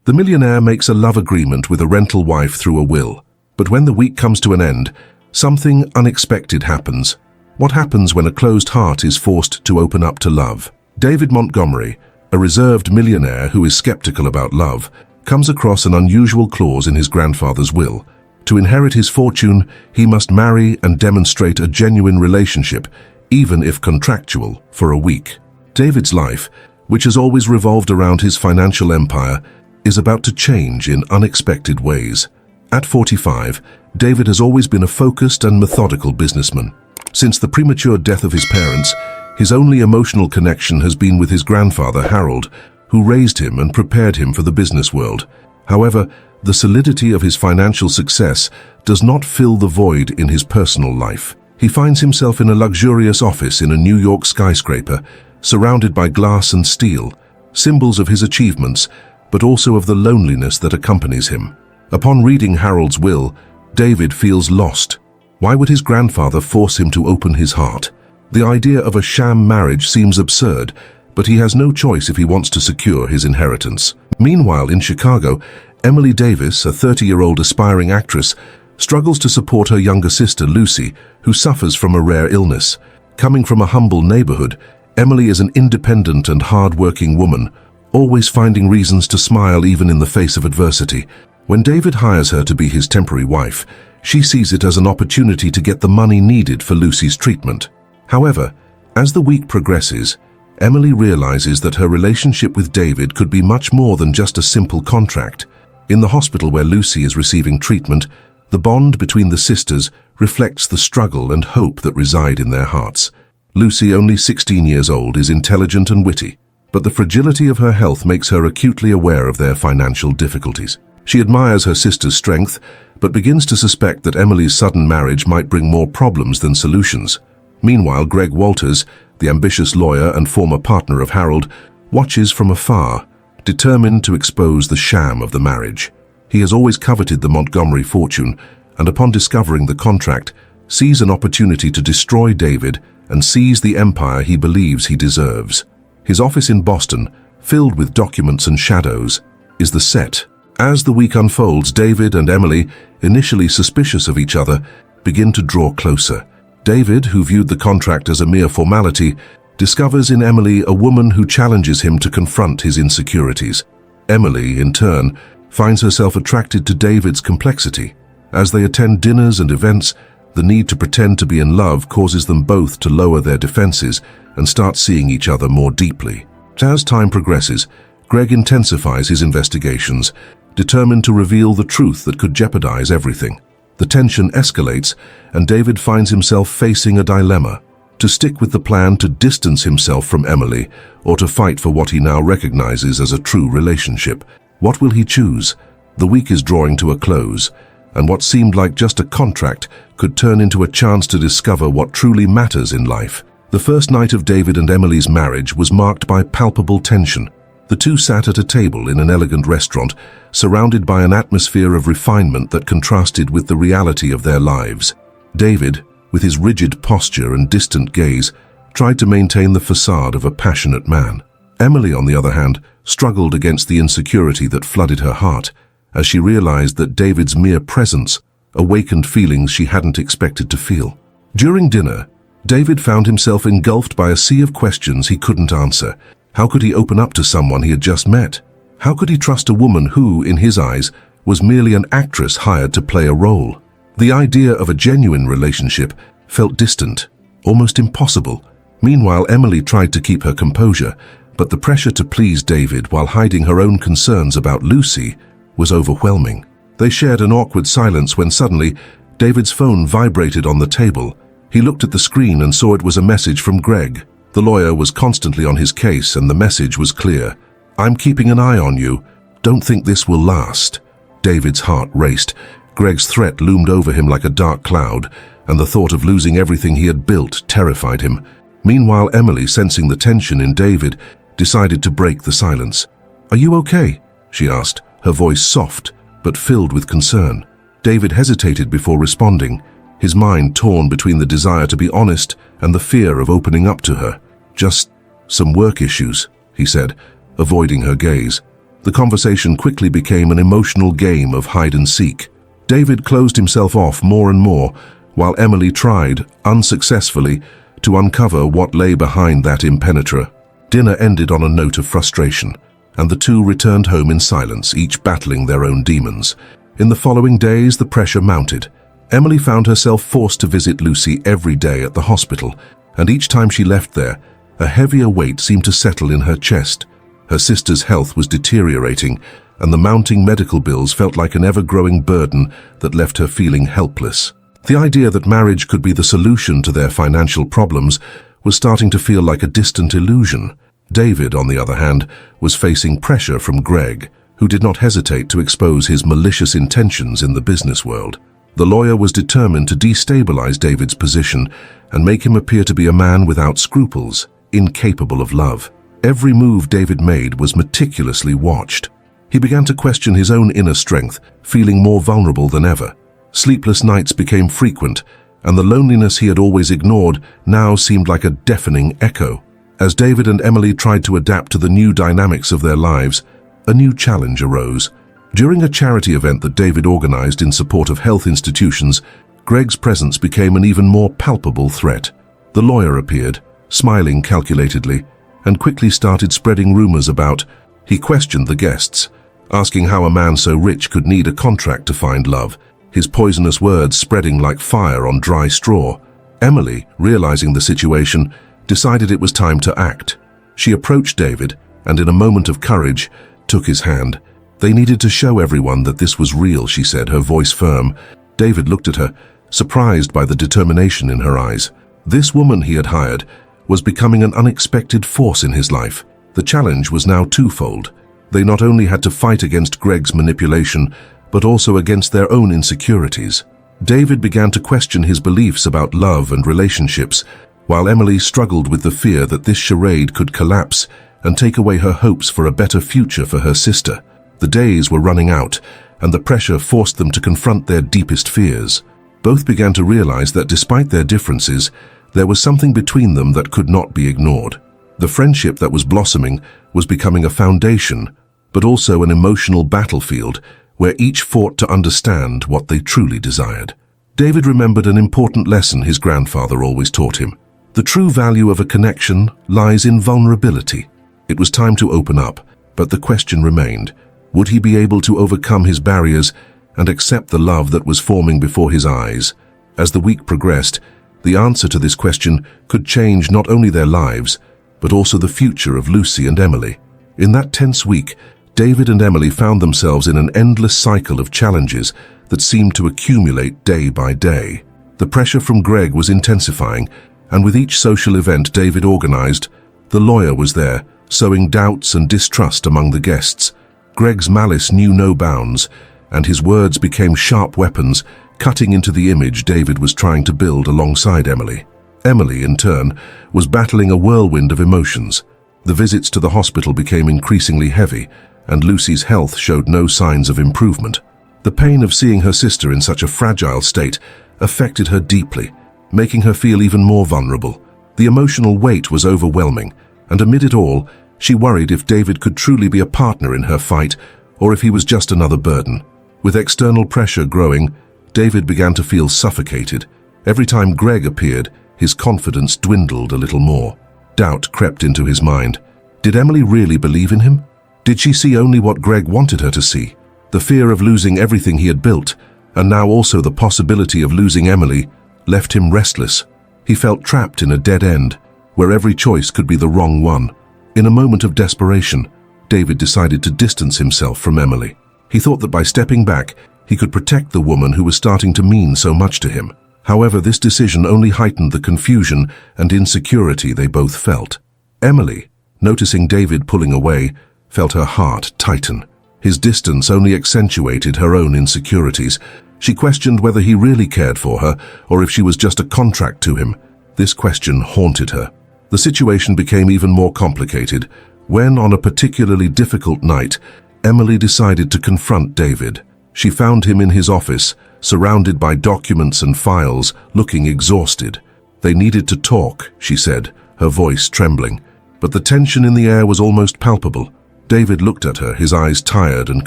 The millionaire makes a love agreement with a rental wife through a will. But when the week comes to an end, something unexpected happens. What happens when a closed heart is forced to open up to love? David Montgomery, a reserved millionaire who is skeptical about love, comes across an unusual clause in his grandfather's will. To inherit his fortune, he must marry and demonstrate a genuine relationship, even if contractual, for a week. David's life, which has always revolved around his financial empire, is about to change in unexpected ways. At 45, David has always been a focused and methodical businessman. Since the premature death of his parents, his only emotional connection has been with his grandfather, Harold, who raised him and prepared him for the business world. However, the solidity of his financial success does not fill the void in his personal life. He finds himself in a luxurious office in a New York skyscraper, surrounded by glass and steel, symbols of his achievements, but also of the loneliness that accompanies him. Upon reading Harold's will, David feels lost. Why would his grandfather force him to open his heart? The idea of a sham marriage seems absurd, but he has no choice if he wants to secure his inheritance. Meanwhile, in Chicago, Emily Davis, a 30-year-old aspiring actress, struggles to support her younger sister, Lucy, who suffers from a rare illness. Coming from a humble neighborhood, Emily is an independent and hard-working woman, always finding reasons to smile even in the face of adversity. When David hires her to be his temporary wife, she sees it as an opportunity to get the money needed for Lucy's treatment. However, as the week progresses, Emily realizes that her relationship with David could be much more than just a simple contract. In the hospital where Lucy is receiving treatment, the bond between the sisters reflects the struggle and hope that reside in their hearts. Lucy, only 16 years old, is intelligent and witty, but the fragility of her health makes her acutely aware of their financial difficulties. She admires her sister's strength, but begins to suspect that Emily's sudden marriage might bring more problems than solutions. Meanwhile, Greg Walters, the ambitious lawyer and former partner of Harold, watches from afar, determined to expose the sham of the marriage. He has always coveted the Montgomery fortune, and upon discovering the contract, sees an opportunity to destroy David and seize the empire he believes he deserves. His office in Boston, filled with documents and shadows, is the set. As the week unfolds, David and Emily, initially suspicious of each other, begin to draw closer. David, who viewed the contract as a mere formality, discovers in Emily a woman who challenges him to confront his insecurities. Emily, in turn, finds herself attracted to David's complexity. As they attend dinners and events, the need to pretend to be in love causes them both to lower their defenses and start seeing each other more deeply. As time progresses, Greg intensifies his investigations, determined to reveal the truth that could jeopardize everything. The tension escalates, and David finds himself facing a dilemma: to stick with the plan to distance himself from Emily, or to fight for what he now recognizes as a true relationship. What will he choose? The week is drawing to a close, and what seemed like just a contract could turn into a chance to discover what truly matters in life. The first night of David and Emily's marriage was marked by palpable tension. The two sat at a table in an elegant restaurant, surrounded by an atmosphere of refinement that contrasted with the reality of their lives. David, with his rigid posture and distant gaze, tried to maintain the facade of a passionate man. Emily, on the other hand, struggled against the insecurity that flooded her heart, as she realized that David's mere presence awakened feelings she hadn't expected to feel. During dinner, David found himself engulfed by a sea of questions he couldn't answer. How could he open up to someone he had just met? How could he trust a woman who, in his eyes, was merely an actress hired to play a role? The idea of a genuine relationship felt distant, almost impossible. Meanwhile, Emily tried to keep her composure, but the pressure to please David while hiding her own concerns about Lucy was overwhelming. They shared an awkward silence when suddenly, David's phone vibrated on the table. He looked at the screen and saw it was a message from Greg. The lawyer was constantly on his case, and the message was clear: "I'm keeping an eye on you. Don't think this will last." David's heart raced. Greg's threat loomed over him like a dark cloud, and the thought of losing everything he had built terrified him. Meanwhile, Emily, sensing the tension in David, decided to break the silence. "Are you okay?" she asked, her voice soft but filled with concern. David hesitated before responding, his mind torn between the desire to be honest and the fear of opening up to her. "Just some work issues," he said, avoiding her gaze. The conversation quickly became an emotional game of hide and seek. David closed himself off more and more, while Emily tried, unsuccessfully, to uncover what lay behind that impenetra. Dinner ended on a note of frustration, and the two returned home in silence, each battling their own demons. In the following days, the pressure mounted. Emily found herself forced to visit Lucy every day at the hospital, and each time she left there, a heavier weight seemed to settle in her chest. Her sister's health was deteriorating, and the mounting medical bills felt like an ever-growing burden that left her feeling helpless. The idea that marriage could be the solution to their financial problems was starting to feel like a distant illusion. David, on the other hand, was facing pressure from Greg, who did not hesitate to expose his malicious intentions in the business world. The lawyer was determined to destabilize David's position and make him appear to be a man without scruples, incapable of love. Every move David made was meticulously watched. He began to question his own inner strength, feeling more vulnerable than ever. Sleepless nights became frequent, and the loneliness he had always ignored now seemed like a deafening echo. As David and Emily tried to adapt to the new dynamics of their lives, a new challenge arose. During a charity event that David organized in support of health institutions, Greg's presence became an even more palpable threat. The lawyer appeared, smiling calculatedly, and quickly started spreading rumors about. He questioned the guests, asking how a man so rich could need a contract to find love, his poisonous words spreading like fire on dry straw. Emily, realizing the situation, decided it was time to act. She approached David and, in a moment of courage, took his hand. They needed to show everyone that this was real, she said, her voice firm. David looked at her, surprised by the determination in her eyes. This woman he had hired was becoming an unexpected force in his life. The challenge was now twofold. They not only had to fight against Greg's manipulation, but also against their own insecurities. David began to question his beliefs about love and relationships, while Emily struggled with the fear that this charade could collapse and take away her hopes for a better future for her sister. The days were running out, and the pressure forced them to confront their deepest fears. Both began to realize that despite their differences, there was something between them that could not be ignored. The friendship that was blossoming was becoming a foundation, but also an emotional battlefield where each fought to understand what they truly desired. David remembered an important lesson his grandfather always taught him. The true value of a connection lies in vulnerability. It was time to open up, but the question remained: would he be able to overcome his barriers and accept the love that was forming before his eyes? As the week progressed, the answer to this question could change not only their lives, but also the future of Lucy and Emily. In that tense week, David and Emily found themselves in an endless cycle of challenges that seemed to accumulate day by day. The pressure from Greg was intensifying, and with each social event David organized, the lawyer was there, sowing doubts and distrust among the guests. Greg's malice knew no bounds, and his words became sharp weapons, cutting into the image David was trying to build alongside Emily. Emily, in turn, was battling a whirlwind of emotions. The visits to the hospital became increasingly heavy, and Lucy's health showed no signs of improvement. The pain of seeing her sister in such a fragile state affected her deeply, making her feel even more vulnerable. The emotional weight was overwhelming, and amid it all, she worried if David could truly be a partner in her fight, or if he was just another burden. With external pressure growing, David began to feel suffocated. Every time Greg appeared, his confidence dwindled a little more. Doubt crept into his mind. Did Emily really believe in him? Did she see only what Greg wanted her to see? The fear of losing everything he had built, and now also the possibility of losing Emily, left him restless. He felt trapped in a dead end, where every choice could be the wrong one. In a moment of desperation, David decided to distance himself from Emily. He thought that by stepping back, he could protect the woman who was starting to mean so much to him. However, this decision only heightened the confusion and insecurity they both felt. Emily, noticing David pulling away, felt her heart tighten. His distance only accentuated her own insecurities. She questioned whether he really cared for her or if she was just a contract to him. This question haunted her. The situation became even more complicated when, on a particularly difficult night, Emily decided to confront David. She found him in his office, surrounded by documents and files, looking exhausted. They needed to talk, she said, her voice trembling. But the tension in the air was almost palpable. David looked at her, his eyes tired and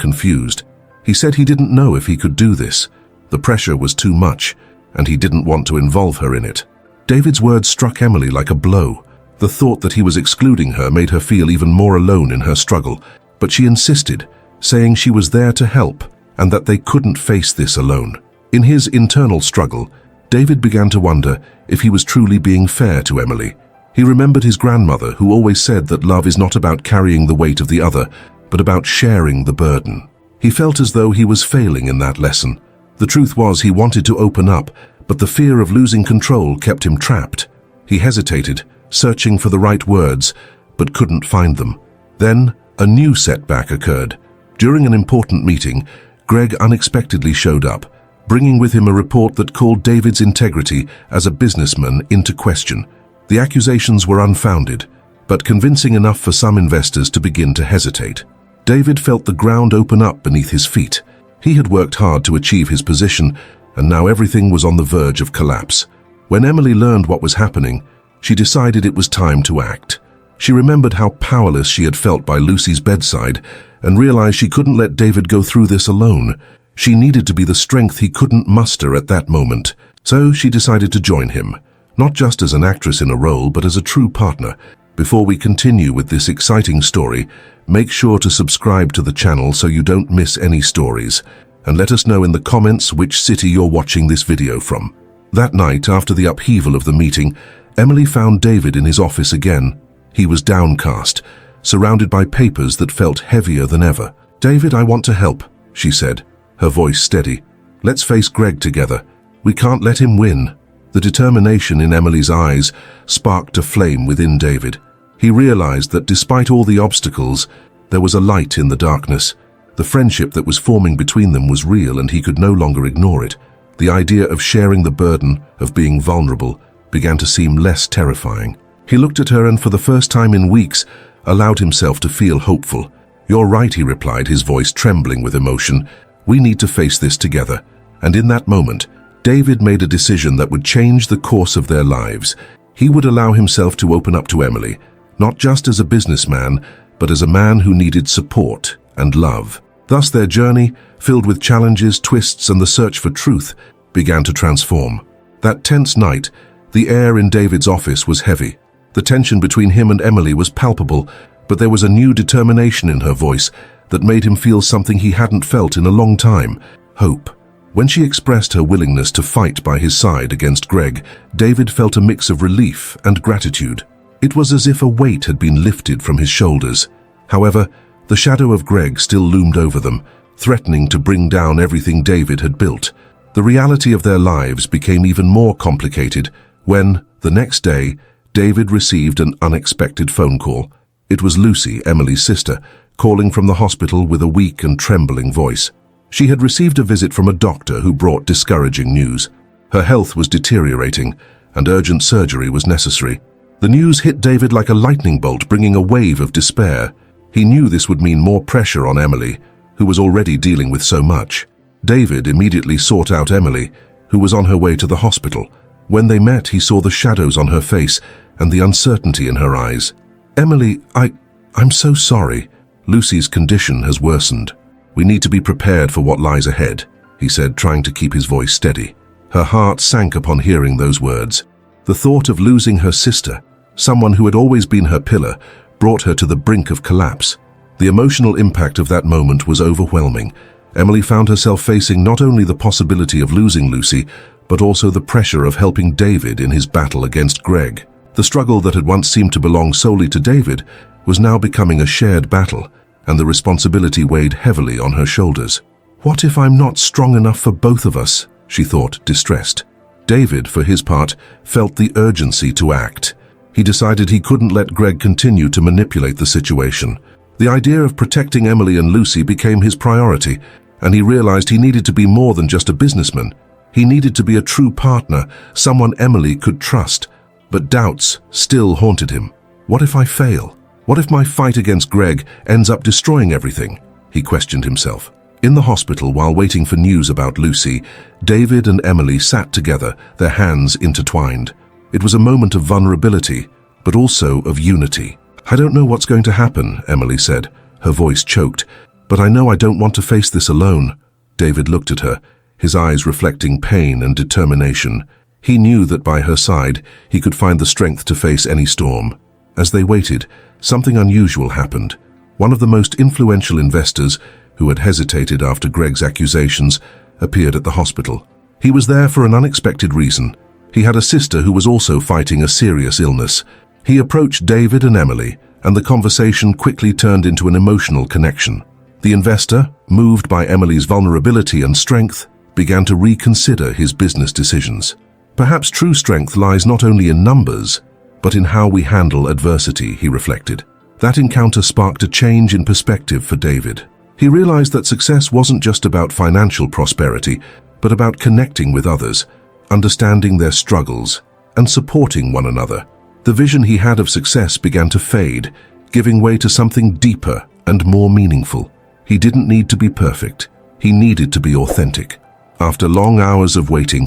confused. He said he didn't know if he could do this. The pressure was too much, and he didn't want to involve her in it. David's words struck Emily like a blow. The thought that he was excluding her made her feel even more alone in her struggle, but she insisted, saying she was there to help and that they couldn't face this alone. In his internal struggle, David began to wonder if he was truly being fair to Emily. He remembered his grandmother, who always said that love is not about carrying the weight of the other, but about sharing the burden. He felt as though he was failing in that lesson. The truth was he wanted to open up, but the fear of losing control kept him trapped. He hesitated, searching for the right words, but couldn't find them. Then, a new setback occurred. During an important meeting, Greg unexpectedly showed up, bringing with him a report that called David's integrity as a businessman into question. The accusations were unfounded, but convincing enough for some investors to begin to hesitate. David felt the ground open up beneath his feet. He had worked hard to achieve his position, and now everything was on the verge of collapse. When Emily learned what was happening, she decided it was time to act. She remembered how powerless she had felt by Lucy's bedside and realized she couldn't let David go through this alone. She needed to be the strength he couldn't muster at that moment. So she decided to join him, not just as an actress in a role, but as a true partner. Before we continue with this exciting story, make sure to subscribe to the channel so you don't miss any stories, and let us know in the comments which city you're watching this video from. That night, after the upheaval of the meeting, Emily found David in his office again. He was downcast, surrounded by papers that felt heavier than ever. "David, I want to help," she said, her voice steady. "Let's face Greg together. We can't let him win." The determination in Emily's eyes sparked a flame within David. He realized that despite all the obstacles, there was a light in the darkness. The friendship that was forming between them was real, and he could no longer ignore it. The idea of sharing the burden of being vulnerable began to seem less terrifying. He looked at her and for the first time in weeks allowed himself to feel hopeful. "You're right," he replied, his voice trembling with emotion. "We need to face this together." And in that moment, David made a decision that would change the course of their lives. He would allow himself to open up to Emily, not just as a businessman, but as a man who needed support and love. Thus their journey, filled with challenges, twists, and the search for truth, began to transform. That tense night, the air in David's office was heavy. The tension between him and Emily was palpable, but there was a new determination in her voice that made him feel something he hadn't felt in a long time: hope. When she expressed her willingness to fight by his side against Greg, David felt a mix of relief and gratitude. It was as if a weight had been lifted from his shoulders. However, the shadow of Greg still loomed over them, threatening to bring down everything David had built. The reality of their lives became even more complicated when, the next day, David received an unexpected phone call. It was Lucy, Emily's sister, calling from the hospital with a weak and trembling voice. She had received a visit from a doctor who brought discouraging news. Her health was deteriorating, and urgent surgery was necessary. The news hit David like a lightning bolt, bringing a wave of despair. He knew this would mean more pressure on Emily, who was already dealing with so much. David immediately sought out Emily, who was on her way to the hospital. When they met, he saw the shadows on her face and the uncertainty in her eyes. "Emily, I'm so sorry. Lucy's condition has worsened. We need to be prepared for what lies ahead," he said, trying to keep his voice steady. Her heart sank upon hearing those words. The thought of losing her sister, someone who had always been her pillar, brought her to the brink of collapse. The emotional impact of that moment was overwhelming. Emily found herself facing not only the possibility of losing Lucy, but also the pressure of helping David in his battle against Greg. The struggle that had once seemed to belong solely to David was now becoming a shared battle, and the responsibility weighed heavily on her shoulders. "What if I'm not strong enough for both of us?" she thought, distressed. David, for his part, felt the urgency to act. He decided he couldn't let Greg continue to manipulate the situation. The idea of protecting Emily and Lucy became his priority, and he realized he needed to be more than just a businessman. He needed to be a true partner, someone Emily could trust. But doubts still haunted him. What if I fail? What if my fight against Greg ends up destroying everything? He questioned himself. In the hospital, while waiting for news about Lucy, David and Emily sat together, their hands intertwined. It was a moment of vulnerability, but also of unity. "I don't know what's going to happen," Emily said. her voice choked. "But I know I don't want to face this alone." David looked at her, his eyes reflecting pain and determination. He knew that by her side, he could find the strength to face any storm. As they waited, something unusual happened. One of the most influential investors, who had hesitated after Greg's accusations, appeared at the hospital. He was there for an unexpected reason. He had a sister who was also fighting a serious illness. He approached David and Emily, and the conversation quickly turned into an emotional connection. The investor, moved by Emily's vulnerability and strength, began to reconsider his business decisions. Perhaps true strength lies not only in numbers, but in how we handle adversity, he reflected. That encounter sparked a change in perspective for David. He realized that success wasn't just about financial prosperity, but about connecting with others, understanding their struggles, and supporting one another. The vision he had of success began to fade, giving way to something deeper and more meaningful. He didn't need to be perfect. He needed to be authentic. After long hours of waiting,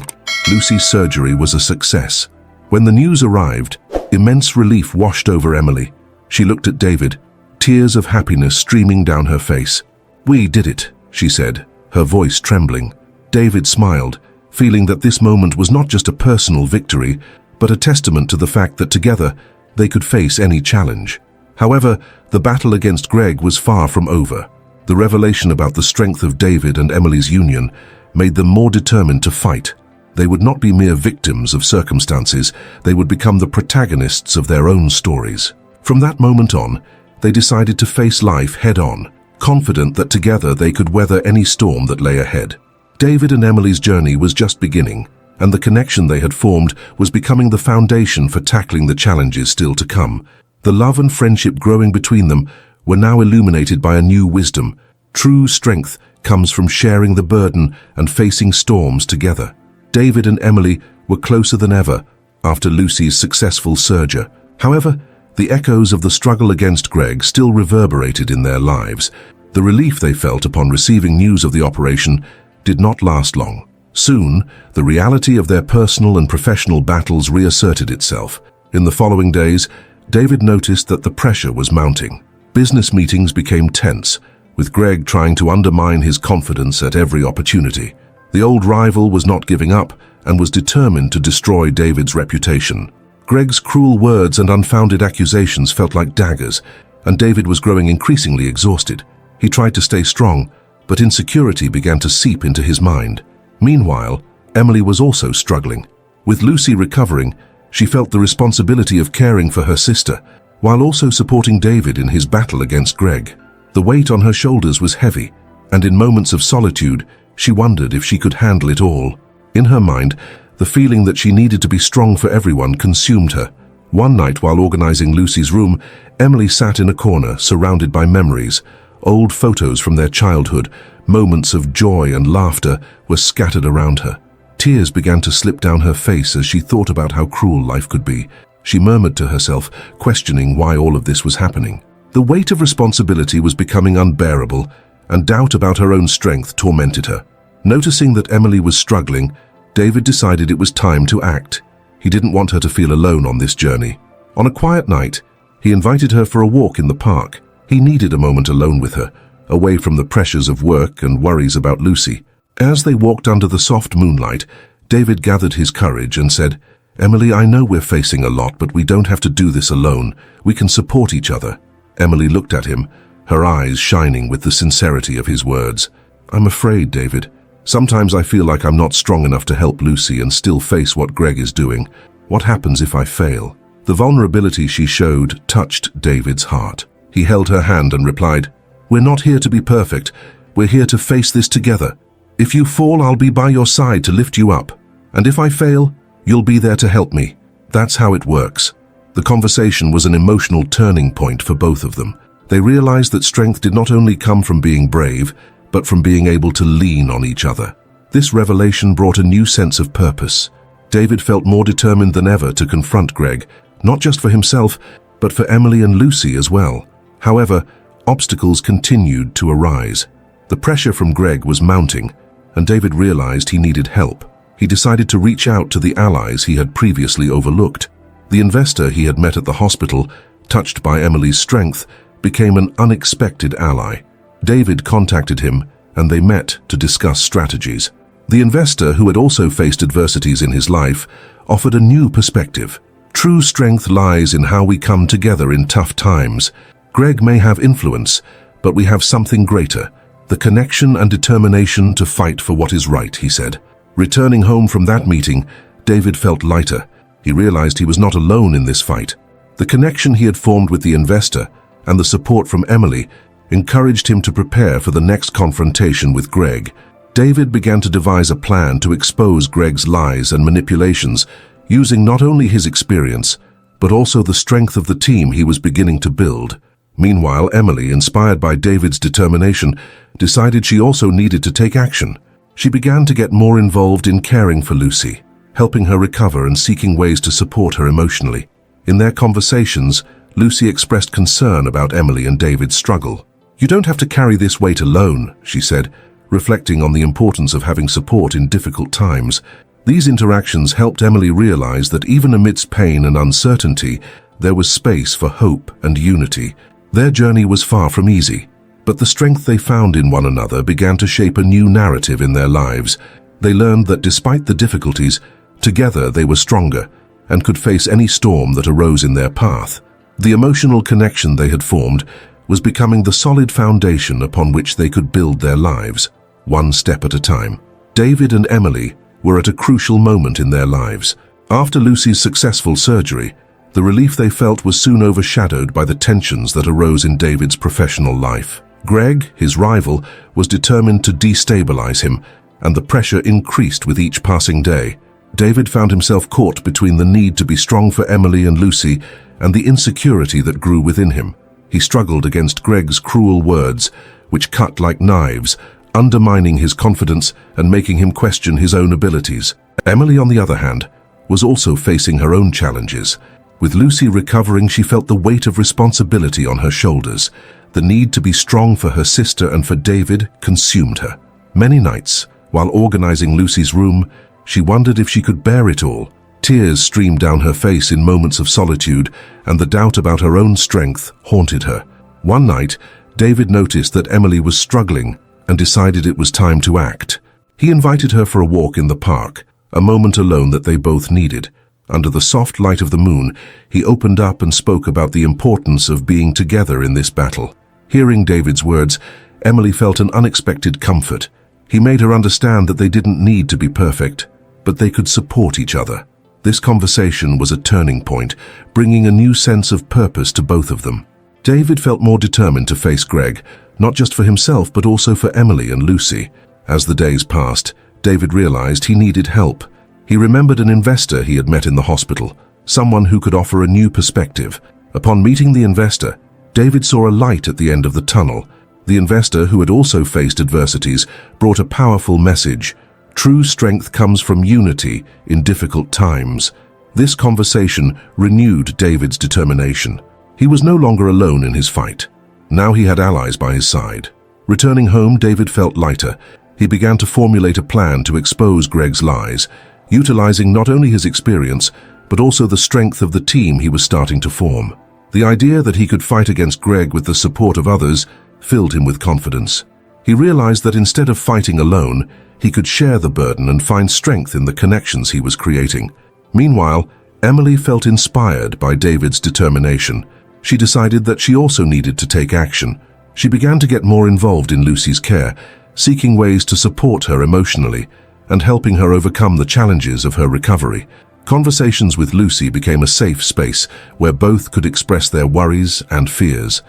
Lucy's surgery was a success. When the news arrived, immense relief washed over Emily. She looked at David, tears of happiness streaming down her face. "We did it," she said, her voice trembling. David smiled, feeling that this moment was not just a personal victory, but a testament to the fact that together they could face any challenge. However, the battle against Greg was far from over. The revelation about the strength of David and Emily's union made them more determined to fight. They would not be mere victims of circumstances, they would become the protagonists of their own stories. From that moment on, they decided to face life head-on, confident that together they could weather any storm that lay ahead. David and Emily's journey was just beginning, and the connection they had formed was becoming the foundation for tackling the challenges still to come. The love and friendship growing between them were now illuminated by a new wisdom. True strength comes from sharing the burden and facing storms together. David and Emily were closer than ever after Lucy's successful surgery. However, the echoes of the struggle against Greg still reverberated in their lives. The relief they felt upon receiving news of the operation did not last long. Soon, the reality of their personal and professional battles reasserted itself. In the following days, David noticed that the pressure was mounting. Business meetings became tense, with Greg trying to undermine his confidence at every opportunity. The old rival was not giving up and was determined to destroy David's reputation. Greg's cruel words and unfounded accusations felt like daggers, and David was growing increasingly exhausted. He tried to stay strong, but insecurity began to seep into his mind. Meanwhile, Emily was also struggling. With Lucy recovering, she felt the responsibility of caring for her sister, while also supporting David in his battle against Greg. The weight on her shoulders was heavy, and in moments of solitude, she wondered if she could handle it all. In her mind, the feeling that she needed to be strong for everyone consumed her. One night, while organizing Lucy's room, Emily sat in a corner, surrounded by memories. Old photos from their childhood, moments of joy and laughter, were scattered around her. Tears began to slip down her face as she thought about how cruel life could be. She murmured to herself, questioning why all of this was happening. The weight of responsibility was becoming unbearable, and doubt about her own strength tormented her. Noticing that Emily was struggling, David decided it was time to act. He didn't want her to feel alone on this journey. On a quiet night, he invited her for a walk in the park. He needed a moment alone with her, away from the pressures of work and worries about Lucy. As they walked under the soft moonlight, David gathered his courage and said, "Emily, I know we're facing a lot, but we don't have to do this alone. We can support each other." Emily looked at him, her eyes shining with the sincerity of his words. "I'm afraid, David. Sometimes I feel like I'm not strong enough to help Lucy and still face what Greg is doing. What happens if I fail?" The vulnerability she showed touched David's heart. He held her hand and replied, "We're not here to be perfect. We're here to face this together. If you fall, I'll be by your side to lift you up. And if I fail, you'll be there to help me. That's how it works." The conversation was an emotional turning point for both of them. They realized that strength did not only come from being brave, but from being able to lean on each other. This revelation brought a new sense of purpose. David felt more determined than ever to confront Greg, not just for himself, but for Emily and Lucy as well. However, obstacles continued to arise. The pressure from Greg was mounting, and David realized he needed help. He decided to reach out to the allies he had previously overlooked. The investor he had met at the hospital, touched by Emily's strength, became an unexpected ally. David contacted him, and they met to discuss strategies. The investor, who had also faced adversities in his life, offered a new perspective. True strength lies in how we come together in tough times. Greg may have influence, but we have something greater, the connection and determination to fight for what is right, he said. Returning home from that meeting, David felt lighter. He realized he was not alone in this fight. The connection he had formed with the investor and the support from Emily encouraged him to prepare for the next confrontation with Greg. David began to devise a plan to expose Greg's lies and manipulations, using not only his experience, but also the strength of the team he was beginning to build. Meanwhile, Emily, inspired by David's determination, decided she also needed to take action. She began to get more involved in caring for Lucy, helping her recover and seeking ways to support her emotionally. In their conversations, Lucy expressed concern about Emily and David's struggle. "You don't have to carry this weight alone," she said, reflecting on the importance of having support in difficult times. These interactions helped Emily realize that even amidst pain and uncertainty, there was space for hope and unity. Their journey was far from easy, but the strength they found in one another began to shape a new narrative in their lives. They learned that despite the difficulties, together they were stronger and could face any storm that arose in their path. The emotional connection they had formed was becoming the solid foundation upon which they could build their lives, one step at a time. David and Emily were at a crucial moment in their lives. After Lucy's successful surgery, the relief they felt was soon overshadowed by the tensions that arose in David's professional life. Greg, his rival, was determined to destabilize him, and the pressure increased with each passing day. David found himself caught between the need to be strong for Emily and Lucy and the insecurity that grew within him. He struggled against Greg's cruel words, which cut like knives, undermining his confidence and making him question his own abilities. Emily, on the other hand, was also facing her own challenges. With Lucy recovering, she felt the weight of responsibility on her shoulders. The need to be strong for her sister and for David consumed her. Many nights, while organizing Lucy's room, she wondered if she could bear it all. Tears streamed down her face in moments of solitude, and the doubt about her own strength haunted her. One night, David noticed that Emily was struggling and decided it was time to act. He invited her for a walk in the park, a moment alone that they both needed. Under the soft light of the moon, he opened up and spoke about the importance of being together in this battle. Hearing David's words, Emily felt an unexpected comfort. He made her understand that they didn't need to be perfect, but they could support each other. This conversation was a turning point, bringing a new sense of purpose to both of them. David felt more determined to face Greg, not just for himself but also for Emily and Lucy. As the days passed, David realized he needed help. He remembered an investor he had met in the hospital, someone who could offer a new perspective. Upon meeting the investor, David saw a light at the end of the tunnel. The investor, who had also faced adversities, brought a powerful message. True strength comes from unity in difficult times. This conversation renewed David's determination. He was no longer alone in his fight. Now he had allies by his side. Returning home, David felt lighter. He began to formulate a plan to expose Greg's lies, utilizing not only his experience, but also the strength of the team he was starting to form. The idea that he could fight against Greg with the support of others filled him with confidence. He realized that instead of fighting alone, he could share the burden and find strength in the connections he was creating. Meanwhile, Emily felt inspired by David's determination. She decided that she also needed to take action. She began to get more involved in Lucy's care, seeking ways to support her emotionally and helping her overcome the challenges of her recovery. Conversations with Lucy became a safe space where both could express their worries and fears.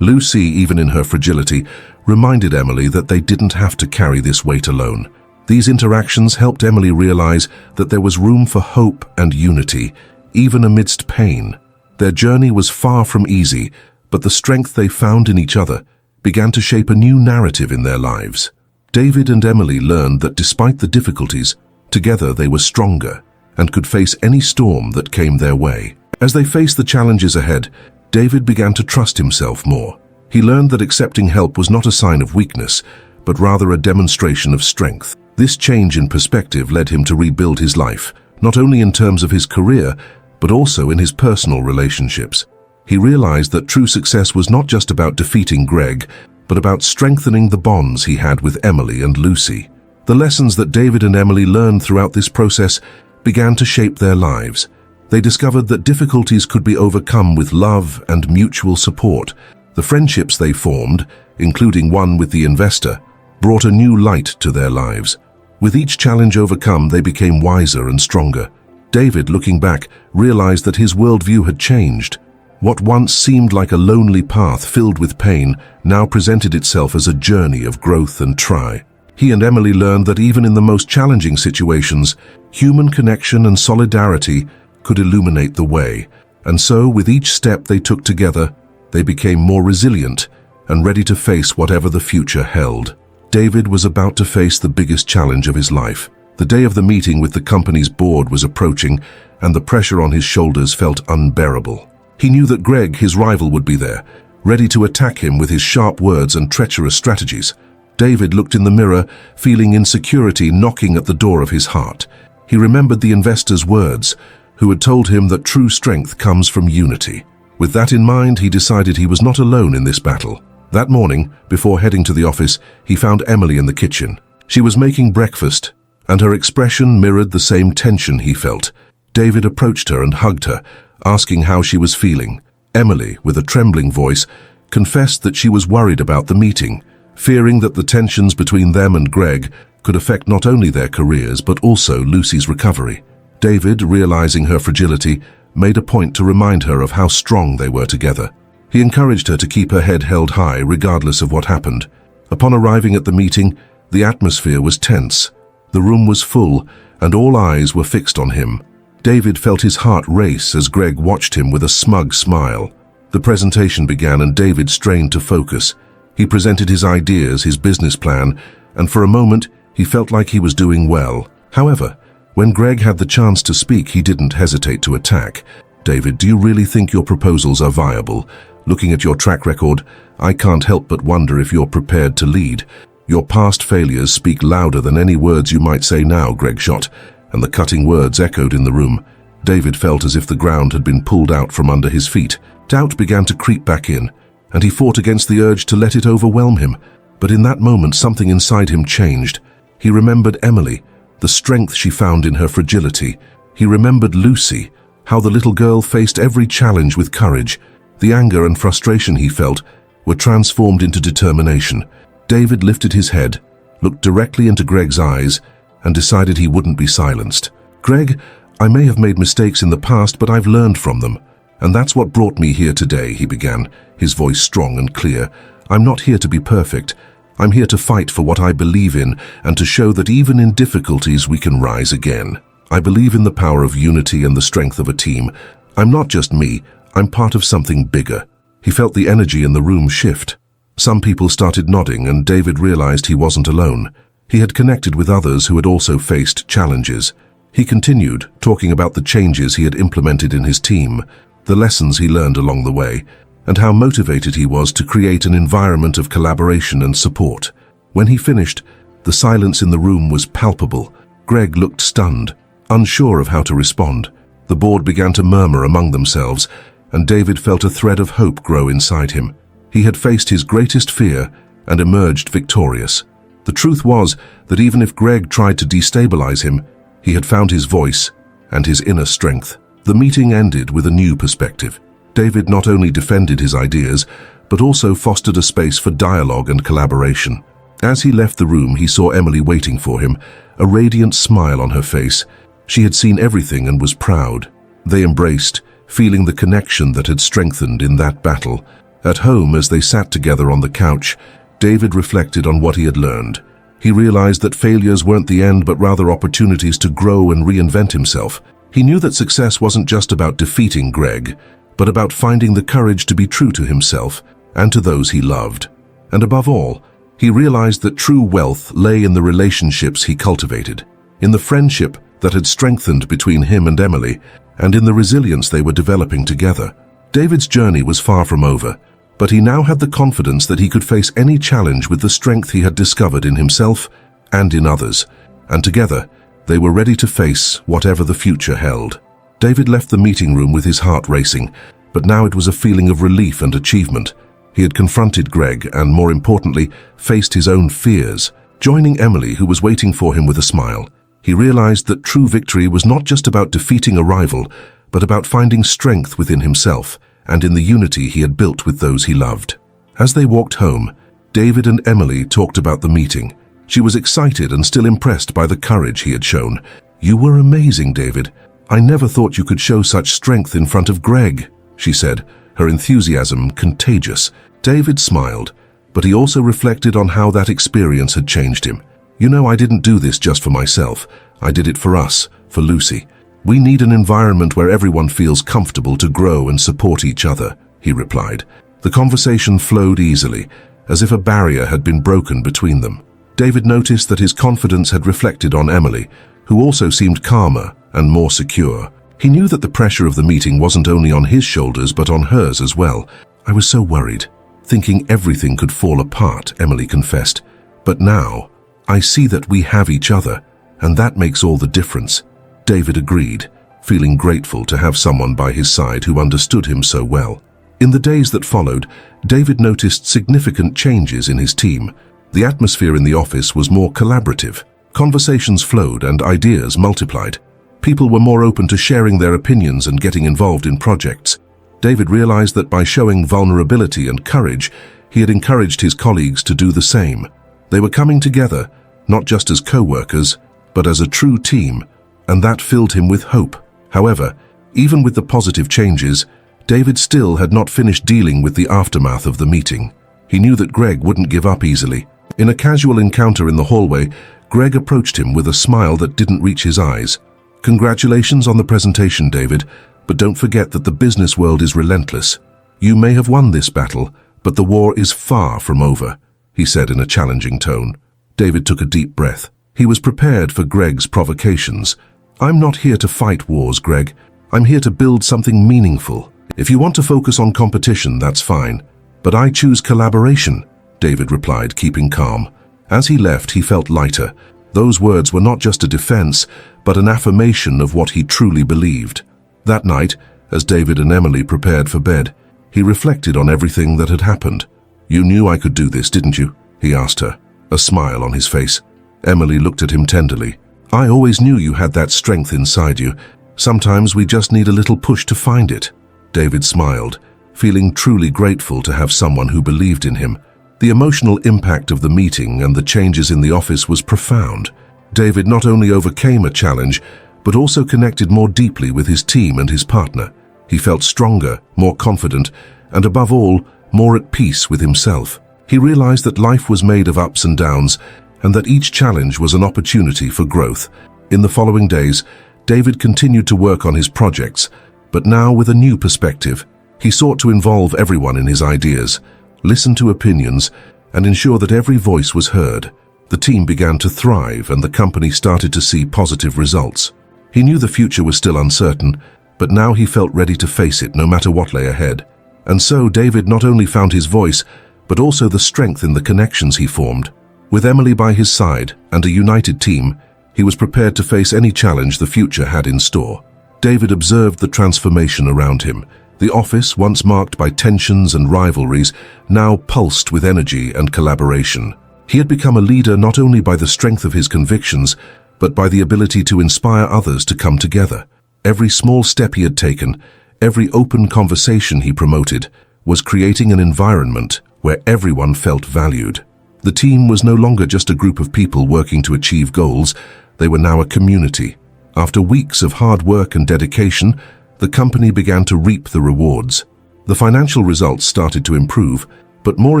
Lucy, even in her fragility, reminded Emily that they didn't have to carry this weight alone. These interactions helped Emily realize that there was room for hope and unity, even amidst pain. Their journey was far from easy, but the strength they found in each other began to shape a new narrative in their lives. David and Emily learned that despite the difficulties, together they were stronger and could face any storm that came their way. As they faced the challenges ahead, David began to trust himself more. He learned that accepting help was not a sign of weakness, but rather a demonstration of strength. This change in perspective led him to rebuild his life, not only in terms of his career, but also in his personal relationships. He realized that true success was not just about defeating Greg, but about strengthening the bonds he had with Emily and Lucy. The lessons that David and Emily learned throughout this process began to shape their lives. They discovered that difficulties could be overcome with love and mutual support. The friendships they formed, including one with the investor, brought a new light to their lives. With each challenge overcome, they became wiser and stronger. David, looking back, realized that his worldview had changed. What once seemed like a lonely path filled with pain now presented itself as a journey of growth and triumph. He and Emily learned that even in the most challenging situations, human connection and solidarity could illuminate the way. And so, with each step they took together, they became more resilient and ready to face whatever the future held. David was about to face the biggest challenge of his life. The day of the meeting with the company's board was approaching, and the pressure on his shoulders felt unbearable. He knew that Greg, his rival, would be there, ready to attack him with his sharp words and treacherous strategies. David looked in the mirror, feeling insecurity knocking at the door of his heart. He remembered the investor's words, who had told him that true strength comes from unity. With that in mind, he decided he was not alone in this battle. That morning, before heading to the office, he found Emily in the kitchen. She was making breakfast, and her expression mirrored the same tension he felt. David approached her and hugged her, asking how she was feeling. Emily, with a trembling voice, confessed that she was worried about the meeting, fearing that the tensions between them and Greg could affect not only their careers but also Lucy's recovery. David, realizing her fragility, made a point to remind her of how strong they were together. He encouraged her to keep her head held high regardless of what happened. Upon arriving at the meeting, the atmosphere was tense. The room was full, and all eyes were fixed on him. David felt his heart race as Greg watched him with a smug smile. The presentation began and David strained to focus. He presented his ideas, his business plan, and for a moment he felt like he was doing well. However, when Greg had the chance to speak, he didn't hesitate to attack. "David, do you really think your proposals are viable? Looking at your track record, I can't help but wonder if you're prepared to lead. Your past failures speak louder than any words you might say now," Greg shot, and the cutting words echoed in the room. David felt as if the ground had been pulled out from under his feet. Doubt began to creep back in, and he fought against the urge to let it overwhelm him. But in that moment, something inside him changed. He remembered Emily, the strength she found in her fragility. He remembered Lucy, how the little girl faced every challenge with courage. The anger and frustration he felt were transformed into determination. David lifted his head, looked directly into Greg's eyes, and decided he wouldn't be silenced. "Greg, I may have made mistakes in the past, but I've learned from them. And that's what brought me here today," he began, his voice strong and clear. "I'm not here to be perfect. I'm here to fight for what I believe in and to show that even in difficulties we can rise again. I believe in the power of unity and the strength of a team. I'm not just me, I'm part of something bigger." He felt the energy in the room shift. Some people started nodding, and David realized he wasn't alone. He had connected with others who had also faced challenges. He continued, talking about the changes he had implemented in his team, the lessons he learned along the way, and how motivated he was to create an environment of collaboration and support. When he finished, the silence in the room was palpable. Greg looked stunned, unsure of how to respond. The board began to murmur among themselves, and David felt a thread of hope grow inside him. He had faced his greatest fear and emerged victorious. The truth was that even if Greg tried to destabilize him, he had found his voice and his inner strength. The meeting ended with a new perspective. David not only defended his ideas, but also fostered a space for dialogue and collaboration. As he left the room, he saw Emily waiting for him, a radiant smile on her face. She had seen everything and was proud. They embraced, feeling the connection that had strengthened in that battle. At home, as they sat together on the couch, David reflected on what he had learned. He realized that failures weren't the end, but rather opportunities to grow and reinvent himself. He knew that success wasn't just about defeating Greg, but about finding the courage to be true to himself and to those he loved. And above all, he realized that true wealth lay in the relationships he cultivated, in the friendship that had strengthened between him and Emily, and in the resilience they were developing together. David's journey was far from over, but he now had the confidence that he could face any challenge with the strength he had discovered in himself and in others, and together they were ready to face whatever the future held. David left the meeting room with his heart racing, but now it was a feeling of relief and achievement. He had confronted Greg and, more importantly, faced his own fears. Joining Emily, who was waiting for him with a smile, he realized that true victory was not just about defeating a rival, but about finding strength within himself and in the unity he had built with those he loved. As they walked home, David and Emily talked about the meeting. She was excited and still impressed by the courage he had shown. "You were amazing, David. I never thought you could show such strength in front of Greg," she said, her enthusiasm contagious. David smiled, but he also reflected on how that experience had changed him. "You know, I didn't do this just for myself. I did it for us, for Lucy. We need an environment where everyone feels comfortable to grow and support each other," he replied. The conversation flowed easily, as if a barrier had been broken between them. David noticed that his confidence had reflected on Emily, who also seemed calmer and more secure. He knew that the pressure of the meeting wasn't only on his shoulders but on hers as well. "I was so worried, thinking everything could fall apart," Emily confessed. "But now, I see that we have each other, and that makes all the difference." David agreed, feeling grateful to have someone by his side who understood him so well. In the days that followed, David noticed significant changes in his team. The atmosphere in the office was more collaborative. Conversations flowed and ideas multiplied. People were more open to sharing their opinions and getting involved in projects. David realized that by showing vulnerability and courage, he had encouraged his colleagues to do the same. They were coming together, not just as co-workers, but as a true team, and that filled him with hope. However, even with the positive changes, David still had not finished dealing with the aftermath of the meeting. He knew that Greg wouldn't give up easily. In a casual encounter in the hallway, Greg approached him with a smile that didn't reach his eyes. "Congratulations on the presentation, David, but don't forget that the business world is relentless. You may have won this battle, but the war is far from over," he said in a challenging tone. David took a deep breath. He was prepared for Greg's provocations. "I'm not here to fight wars, Greg. I'm here to build something meaningful. If you want to focus on competition, that's fine. But I choose collaboration," David replied, keeping calm. As he left, he felt lighter. Those words were not just a defense, but an affirmation of what he truly believed. That night, as David and Emily prepared for bed, he reflected on everything that had happened. "You knew I could do this, didn't you?" he asked her, a smile on his face. Emily looked at him tenderly. "I always knew you had that strength inside you. Sometimes we just need a little push to find it." David smiled, feeling truly grateful to have someone who believed in him. The emotional impact of the meeting and the changes in the office was profound. David not only overcame a challenge, but also connected more deeply with his team and his partner. He felt stronger, more confident, and above all, more at peace with himself. He realized that life was made of ups and downs, and that each challenge was an opportunity for growth. In the following days, David continued to work on his projects, but now with a new perspective. He sought to involve everyone in his ideas, listen to opinions, and ensure that every voice was heard. The team began to thrive and the company started to see positive results. He knew the future was still uncertain, but now he felt ready to face it no matter what lay ahead. And so David not only found his voice, but also the strength in the connections he formed. With Emily by his side and a united team, he was prepared to face any challenge the future had in store. David observed the transformation around him. The office, once marked by tensions and rivalries, now pulsed with energy and collaboration. He had become a leader not only by the strength of his convictions, but by the ability to inspire others to come together. Every small step he had taken, every open conversation he promoted, was creating an environment where everyone felt valued. The team was no longer just a group of people working to achieve goals, they were now a community. After weeks of hard work and dedication, the company began to reap the rewards. The financial results started to improve, but more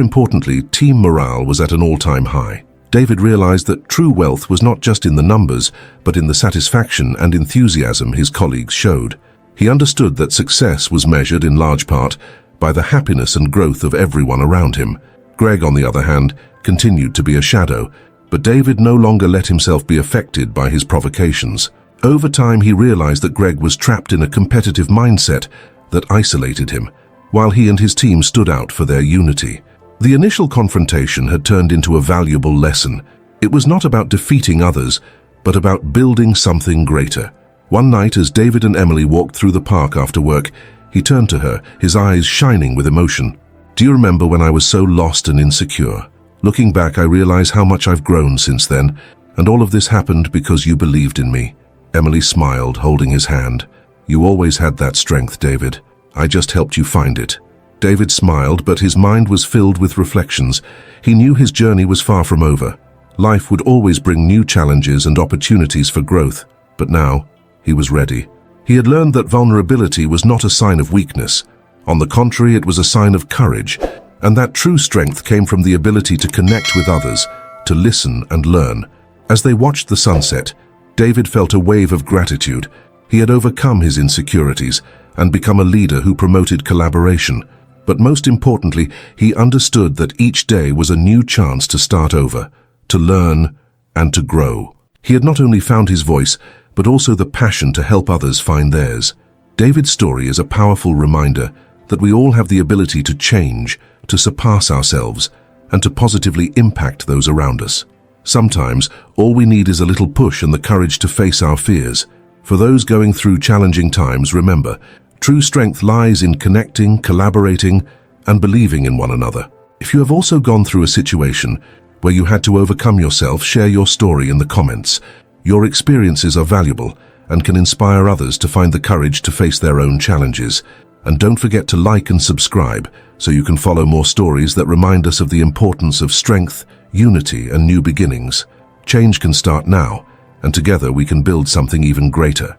importantly, team morale was at an all-time high. David realized that true wealth was not just in the numbers, but in the satisfaction and enthusiasm his colleagues showed. He understood that success was measured in large part by the happiness and growth of everyone around him. Greg, on the other hand, continued to be a shadow, but David no longer let himself be affected by his provocations. Over time, he realized that Greg was trapped in a competitive mindset that isolated him, while he and his team stood out for their unity. The initial confrontation had turned into a valuable lesson. It was not about defeating others, but about building something greater. One night, as David and Emily walked through the park after work, He turned to her, his eyes shining with emotion. "Do you remember when I was so lost and insecure? Looking back, I realize how much I've grown since then, and all of this happened because you believed in me." Emily smiled, holding his hand. "You always had that strength, David. I just helped you find it." David smiled, but his mind was filled with reflections. He knew his journey was far from over. Life would always bring new challenges and opportunities for growth, but now he was ready. He had learned that vulnerability was not a sign of weakness. On the contrary, it was a sign of courage, and that true strength came from the ability to connect with others, to listen and learn. As they watched the sunset, David felt a wave of gratitude. He had overcome his insecurities and become a leader who promoted collaboration. But most importantly, he understood that each day was a new chance to start over, to learn and to grow. He had not only found his voice, but also the passion to help others find theirs. David's story is a powerful reminder that we all have the ability to change, to surpass ourselves, and to positively impact those around us. Sometimes, all we need is a little push and the courage to face our fears. For those going through challenging times, remember, true strength lies in connecting, collaborating, and believing in one another. If you have also gone through a situation where you had to overcome yourself, share your story in the comments. Your experiences are valuable and can inspire others to find the courage to face their own challenges. And don't forget to like and subscribe so you can follow more stories that remind us of the importance of strength, unity, and new beginnings. Change can start now, and together we can build something even greater.